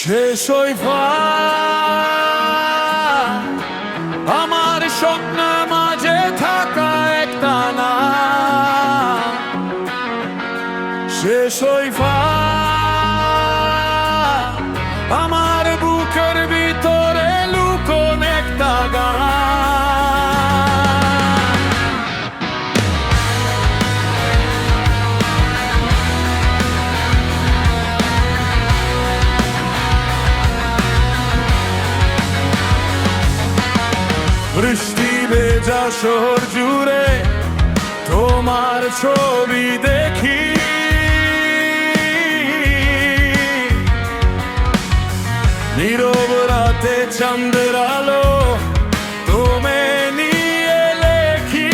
শেষ হইবা আমার স্বপ্নের মাঝে থাকা একটা না, শেষ হইবা আমার বুকের ভিতরে লুকোন একটা গান। বৃষ্টি ভেজা শহর জুড়ে তোমার ছবি দেখি, নীরব রাতে চাঁদের আলো তুমি নিয়ে লেখি।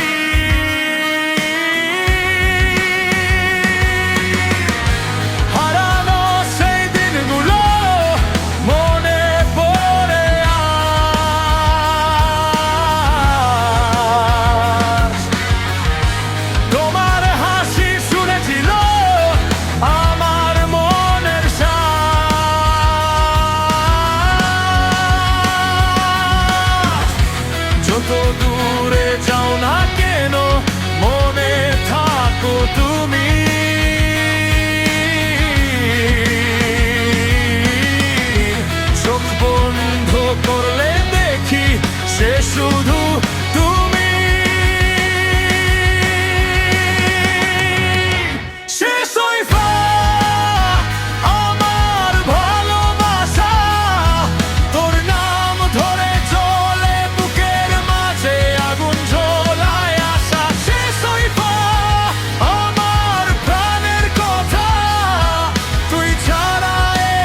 হারানো সেই দিনগুলো মনে পড়ে আজ, তোমার হাসি শুনেছিল আমার মনের যত দূরে যাও না কেন মনে থাকো তুমি। চোখ বন্ধ করলে দেখি সে শুধু তুমি। শেষ হইবা আমার ভালোবাসা, তোর নাম ধরে চলে বুকের মাঝে আগুন জ্বলায় আসা। শেষ হইবা আমার প্রাণের কথা, তুই ছাড়া এ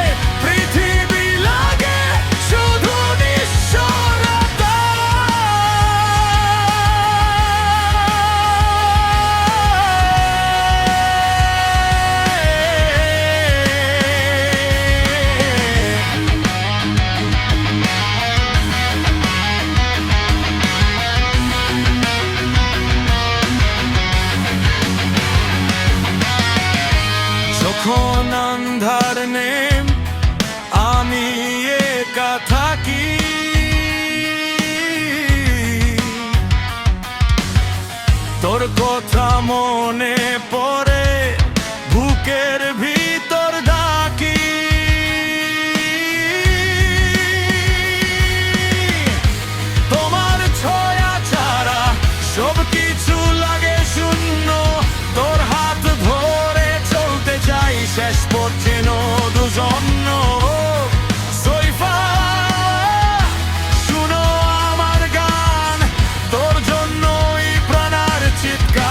পৃথিবী লাগে শুধু নিঃস্বরতা। যখন আন্ধার নেম আমি একা থাকি, তোর কথা মনে পড়ে বুকের ভিতর ডাকি। তোমার ছায়া ছাড়া সব কিছু লাগে শূন্য, তোর হাত ধরে চলতে চাই শেষ পর্যন্ত দুজন্য। সইফা শুনো আমার গান, তোর জন্যই প্রাণার চিৎকার,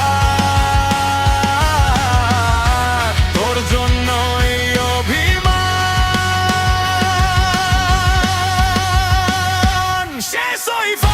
তোর জন্যই অভিমান। শেষ সইফা।